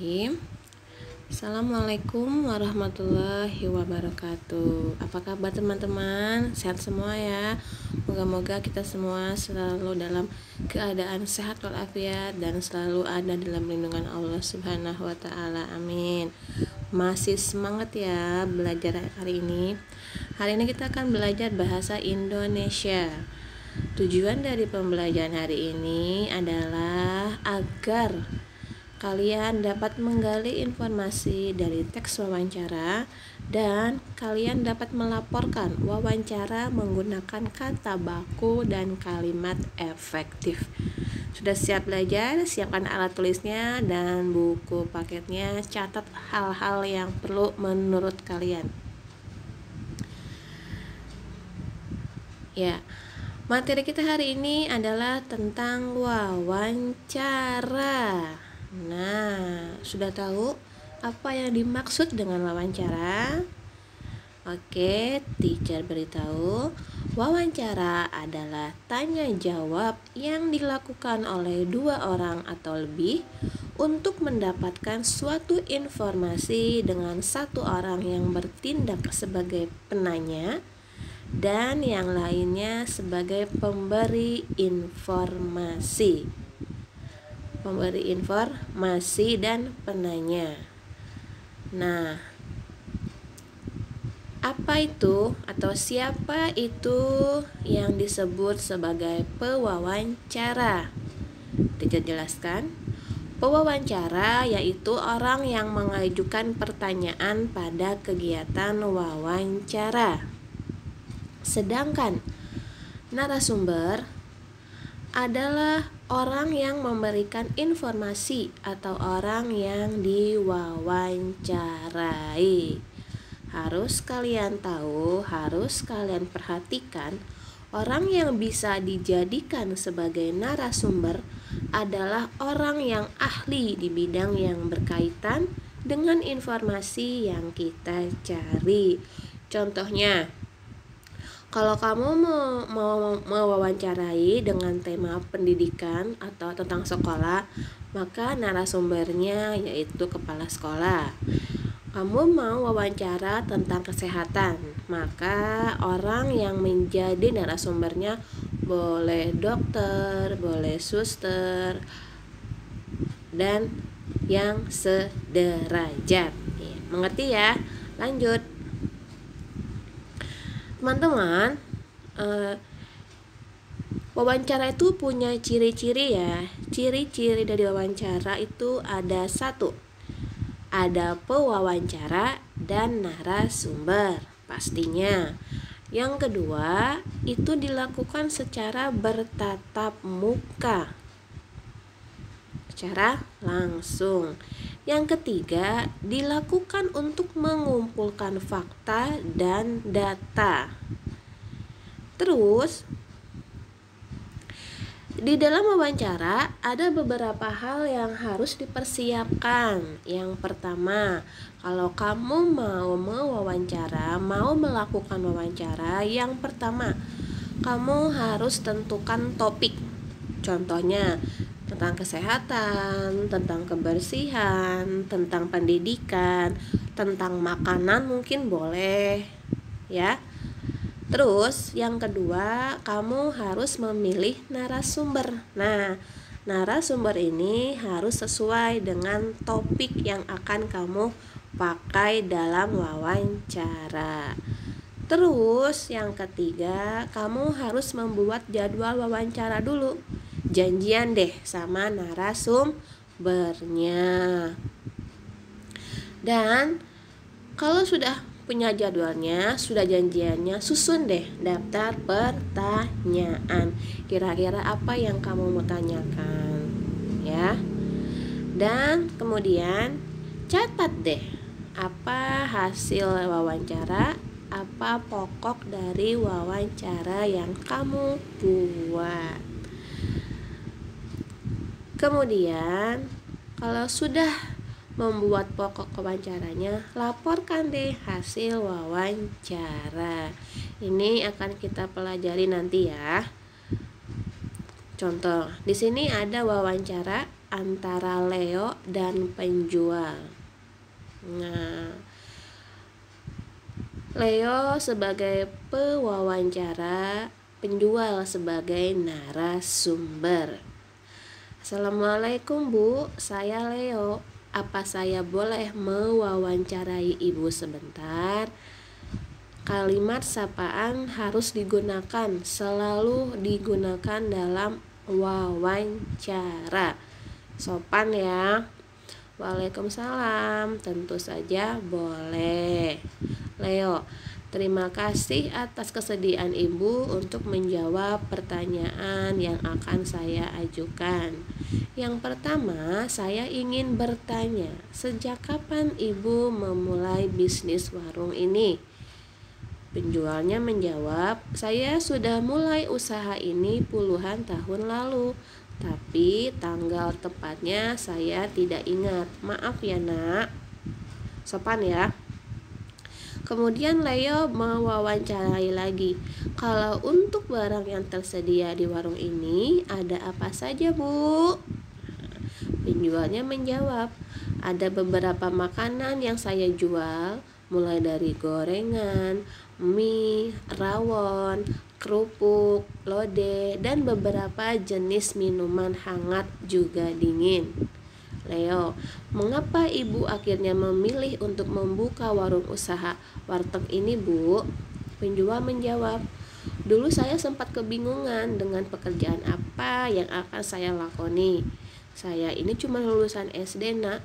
Bismillahirrahmanirrahim. Assalamualaikum warahmatullahi wabarakatuh. Apa kabar teman-teman? Sehat semua ya. Moga-moga kita semua selalu dalam keadaan sehat walafiat dan selalu ada dalam lindungan Allah Subhanahu wa taala. Amin. Masih semangat ya belajar hari ini. Hari ini kita akan belajar bahasa Indonesia. Tujuan dari pembelajaran hari ini adalah agar kalian dapat menggali informasi dari teks wawancara dan kalian dapat melaporkan wawancara menggunakan kata baku dan kalimat efektif. Sudah siap belajar? Siapkan alat tulisnya dan buku paketnya. Catat hal-hal yang perlu menurut kalian. Ya, materi kita hari ini adalah tentang wawancara. Nah, sudah tahu apa yang dimaksud dengan wawancara? Oke, teacher beritahu. Wawancara adalah tanya jawab yang dilakukan oleh dua orang atau lebih untuk mendapatkan suatu informasi dengan satu orang yang bertindak sebagai penanya dan yang lainnya sebagai pemberi informasi. Pemberi informasi dan penanya. Nah, apa itu atau siapa itu yang disebut sebagai pewawancara? Teacher jelaskan. Pewawancara yaitu orang yang mengajukan pertanyaan pada kegiatan wawancara. Sedangkan narasumber adalah orang yang memberikan informasi atau orang yang diwawancarai. Harus kalian tahu, harus kalian perhatikan, orang yang bisa dijadikan sebagai narasumber adalah orang yang ahli di bidang yang berkaitan dengan informasi yang kita cari. Contohnya, kalau kamu mau mewawancarai dengan tema pendidikan atau tentang sekolah, maka narasumbernya yaitu kepala sekolah. Kamu mau wawancara tentang kesehatan, maka orang yang menjadi narasumbernya boleh dokter, boleh suster, dan yang sederajat. Mengerti ya? Lanjut. Teman-teman, wawancara itu punya ciri-ciri ya. Ciri-ciri dari wawancara itu ada 1, ada pewawancara dan narasumber pastinya. Yang kedua, itu dilakukan secara bertatap muka, secara langsung. Yang ketiga, dilakukan untuk mengumpulkan fakta dan data. Terus, di dalam wawancara ada beberapa hal yang harus dipersiapkan. Yang pertama, kalau kamu mau mewawancara, mau melakukan wawancara, yang pertama, kamu harus tentukan topik. Contohnya, tentang kesehatan, tentang kebersihan, tentang pendidikan, tentang makanan mungkin boleh ya. Terus yang kedua, kamu harus memilih narasumber. Nah, narasumber ini harus sesuai dengan topik yang akan kamu pakai dalam wawancara. Terus yang ketiga, kamu harus membuat jadwal wawancara dulu. Janjian deh sama narasumbernya. Dan kalau sudah punya jadwalnya, sudah janjiannya, susun deh daftar pertanyaan. Kira-kira apa yang kamu mau tanyakan ya. Dan kemudian catat deh apa hasil wawancara, apa pokok dari wawancara yang kamu buat. Kemudian kalau sudah membuat pokok wawancaranya, laporkan deh hasil wawancara. Ini akan kita pelajari nanti ya. Contoh, di sini ada wawancara antara Leo dan penjual. Nah, Leo sebagai pewawancara, penjual sebagai narasumber. Assalamualaikum Bu, saya Leo. Apa saya boleh mewawancarai Ibu sebentar? Kalimat sapaan harus digunakan, selalu digunakan dalam wawancara. Sopan ya. Waalaikumsalam, tentu saja boleh. Leo, terima kasih atas kesediaan Ibu untuk menjawab pertanyaan yang akan saya ajukan. Yang pertama, saya ingin bertanya, sejak kapan Ibu memulai bisnis warung ini? Penjualnya menjawab, saya sudah mulai usaha ini puluhan tahun lalu, tapi tanggal tepatnya saya tidak ingat. Maaf ya nak. Sopan ya. Kemudian Leo mewawancarai lagi, kalau untuk barang yang tersedia di warung ini ada apa saja Bu? Penjualnya menjawab, ada beberapa makanan yang saya jual, mulai dari gorengan, mie, rawon, kerupuk, lodeh, dan beberapa jenis minuman hangat juga dingin. Leo, mengapa Ibu akhirnya memilih untuk membuka warung usaha warteg ini Bu? Penjual menjawab, dulu saya sempat kebingungan dengan pekerjaan apa yang akan saya lakoni. Saya ini cuma lulusan SD nak,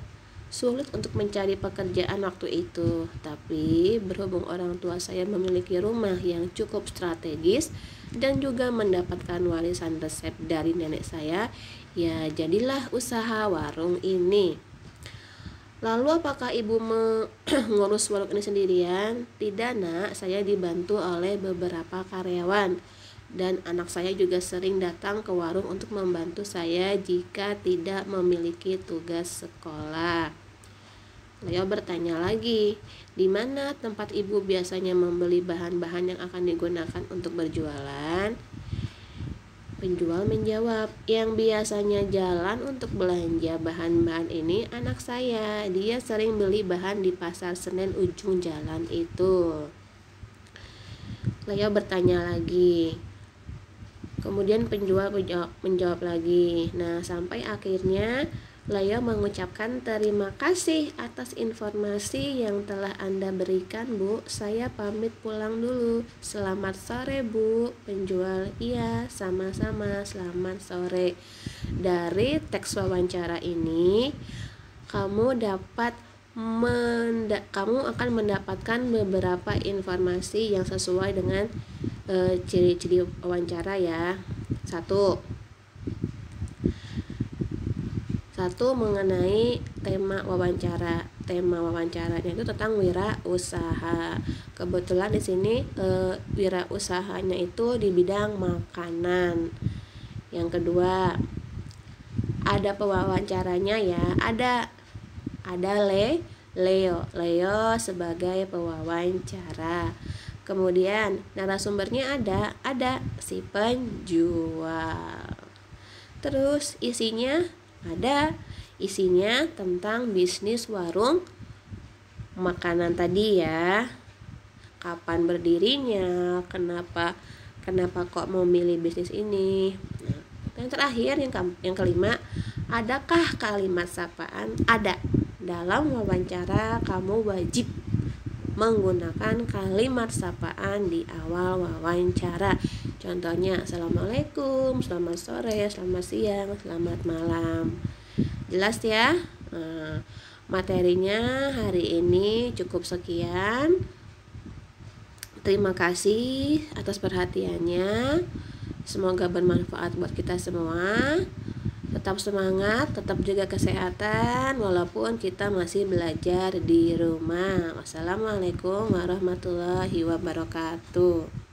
sulit untuk mencari pekerjaan waktu itu. Tapi berhubung orang tua saya memiliki rumah yang cukup strategis dan juga mendapatkan warisan resep dari nenek saya, ya jadilah usaha warung ini. Lalu apakah Ibu mengurus warung ini sendirian? Tidak nak, saya dibantu oleh beberapa karyawan. Dan anak saya juga sering datang ke warung untuk membantu saya jika tidak memiliki tugas sekolah. Leo bertanya lagi, di mana tempat Ibu biasanya membeli bahan-bahan yang akan digunakan untuk berjualan? Penjual menjawab, yang biasanya jalan untuk belanja bahan-bahan ini anak saya. Dia sering beli bahan di pasar Senen ujung jalan itu. Leo bertanya lagi. Kemudian penjual menjawab lagi. Nah, sampai akhirnya Leo mengucapkan terima kasih atas informasi yang telah Anda berikan Bu. Saya pamit pulang dulu. Selamat sore Bu. Penjual, iya sama-sama, selamat sore. Dari teks wawancara ini kamu akan mendapatkan beberapa informasi yang sesuai dengan ciri-ciri wawancara ya. Satu, mengenai tema wawancara. Tema wawancaranya itu tentang wirausaha. Kebetulan di sini wirausahanya itu di bidang makanan. Yang kedua, ada pewawancaranya ya. Ada Leo sebagai pewawancara. Kemudian narasumbernya ada si penjual. Terus isinya tentang bisnis warung makanan tadi ya. Kapan berdirinya, kenapa kok mau milih bisnis ini. Nah, yang terakhir yang kelima, adakah kalimat sapaan? Ada. Dalam wawancara kamu wajib menggunakan kalimat sapaan di awal wawancara. Contohnya, assalamualaikum, selamat sore, selamat siang, selamat malam. Jelas ya? Nah, materinya hari ini cukup sekian. Terima kasih atas perhatiannya. Semoga bermanfaat buat kita semua. Tetap semangat, tetap jaga kesehatan walaupun kita masih belajar di rumah. Wassalamualaikum warahmatullahi wabarakatuh.